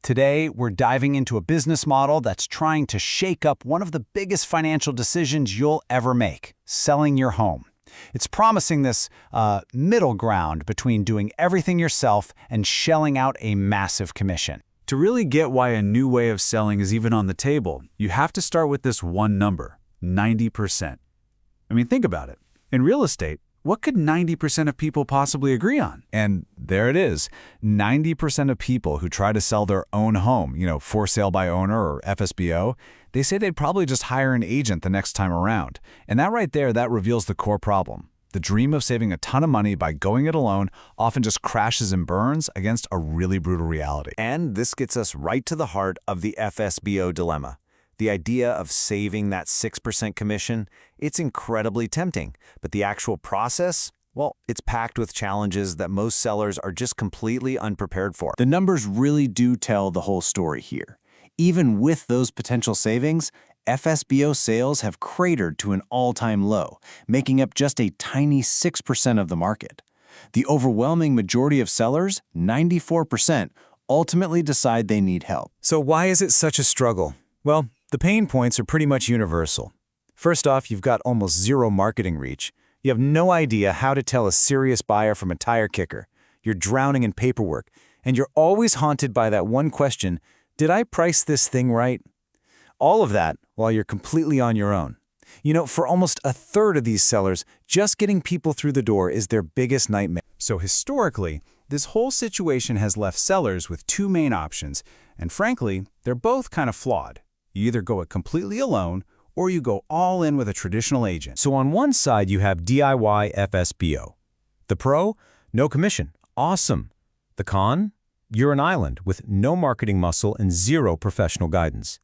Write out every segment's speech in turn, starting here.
Today, we're diving into a business model that's trying to shake up one of the biggest financial decisions you'll ever make, selling your home. It's promising this middle ground between doing everything yourself and shelling out a massive commission. To really get why a new way of selling is even on the table, you have to start with this one number, 90%. I mean, think about it. In real estate, what could 90% of people possibly agree on? And there it is. 90% of people who try to sell their own home, for sale by owner or FSBO, they say they'd probably just hire an agent the next time around. And that right there, that reveals the core problem. The dream of saving a ton of money by going it alone often just crashes and burns against a really brutal reality. And this gets us right to the heart of the FSBO dilemma. The idea of saving that 6% commission, it's incredibly tempting, but the actual process, well, it's packed with challenges that most sellers are just completely unprepared for. The numbers really do tell the whole story here. Even with those potential savings, FSBO sales have cratered to an all-time low, making up just a tiny 6% of the market. The overwhelming majority of sellers, 94%, ultimately decide they need help. So why is it such a struggle? Well, the pain points are pretty much universal. First off, you've got almost zero marketing reach. You have no idea how to tell a serious buyer from a tire kicker. You're drowning in paperwork, and you're always haunted by that one question, did I price this thing right? All of that while you're completely on your own. For almost a third of these sellers, just getting people through the door is their biggest nightmare. So historically, this whole situation has left sellers with two main options, and frankly, they're both kind of flawed. You either go it completely alone, or you go all in with a traditional agent. So on one side, you have DIY FSBO. The pro? No commission. Awesome. The con? You're an island with no marketing muscle and zero professional guidance.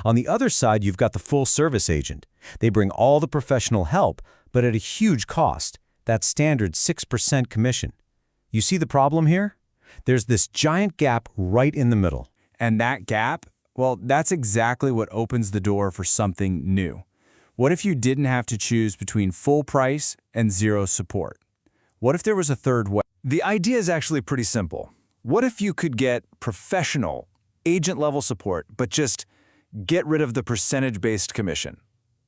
On the other side, you've got the full-service agent. They bring all the professional help, but at a huge cost, that standard 6% commission. You see the problem here? There's this giant gap right in the middle. And that gap, well, that's exactly what opens the door for something new. What if you didn't have to choose between full price and zero support? What if there was a third way? The idea is actually pretty simple. What if you could get professional, agent-level support, but just get rid of the percentage-based commission?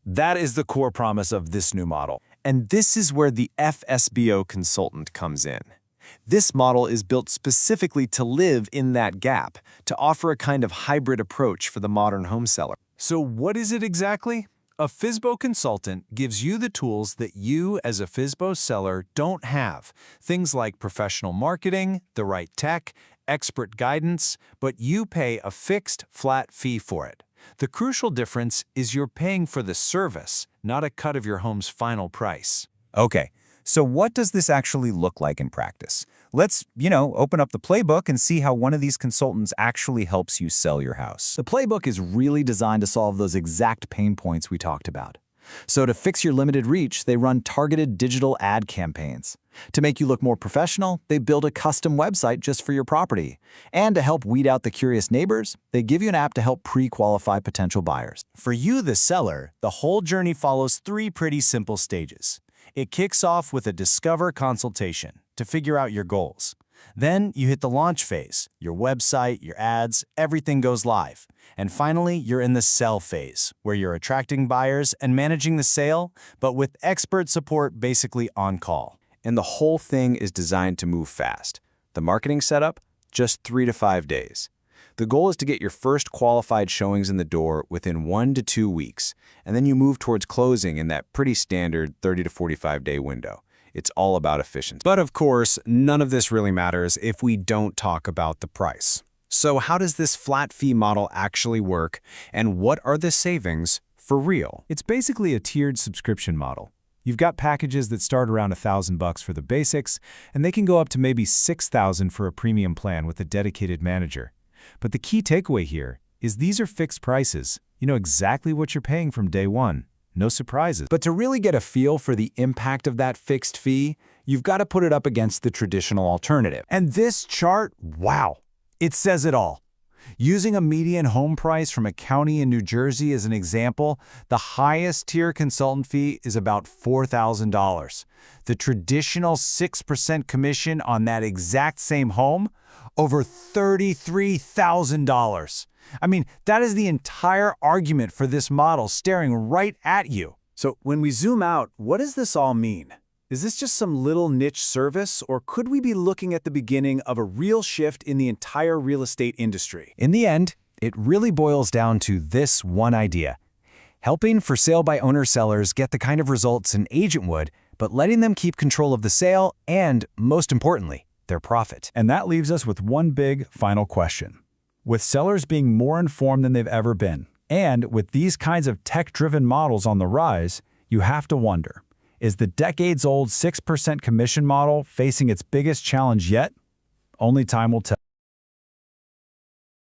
That is the core promise of this new model. And this is where the FSBO consultant comes in. This model is built specifically to live in that gap, to offer a kind of hybrid approach for the modern home seller. So what is it exactly? A FSBO consultant gives you the tools that you as a FSBO seller don't have. Things like professional marketing, the right tech, expert guidance, but you pay a fixed, flat fee for it. The crucial difference is you're paying for the service, not a cut of your home's final price. Okay, so what does this actually look like in practice? Let's, open up the playbook and see how one of these consultants actually helps you sell your house. The playbook is really designed to solve those exact pain points we talked about. So to fix your limited reach, they run targeted digital ad campaigns. To make you look more professional, they build a custom website just for your property. And to help weed out the curious neighbors, they give you an app to help pre-qualify potential buyers. For you, the seller, the whole journey follows three pretty simple stages. It kicks off with a discover consultation to figure out your goals. Then you hit the launch phase. Your website, your ads, everything goes live. And finally, you're in the sell phase, where you're attracting buyers and managing the sale, but with expert support basically on call. And the whole thing is designed to move fast. The marketing setup, just 3 to 5 days. The goal is to get your first qualified showings in the door within 1 to 2 weeks, and then you move towards closing in that pretty standard 30 to 45-day window. It's all about efficiency. But of course, none of this really matters if we don't talk about the price. So how does this flat fee model actually work, and what are the savings for real? It's basically a tiered subscription model. You've got packages that start around $1,000 for the basics, and they can go up to maybe $6,000 for a premium plan with a dedicated manager. But the key takeaway here is these are fixed prices. You know exactly what you're paying from day one. No surprises. But to really get a feel for the impact of that fixed fee, you've got to put it up against the traditional alternative. And this chart, wow, it says it all. Using a median home price from a county in New Jersey as an example, the highest tier consultant fee is about $4,000. The traditional 6% commission on that exact same home, over $33,000. I mean, that is the entire argument for this model staring right at you. So when we zoom out, what does this all mean? Is this just some little niche service, or could we be looking at the beginning of a real shift in the entire real estate industry? In the end, it really boils down to this one idea: helping for sale by owner sellers get the kind of results an agent would, but letting them keep control of the sale and, most importantly, their profit. And that leaves us with one big final question. With sellers being more informed than they've ever been, and with these kinds of tech-driven models on the rise, you have to wonder, is the decades-old 6% commission model facing its biggest challenge yet? Only time will tell.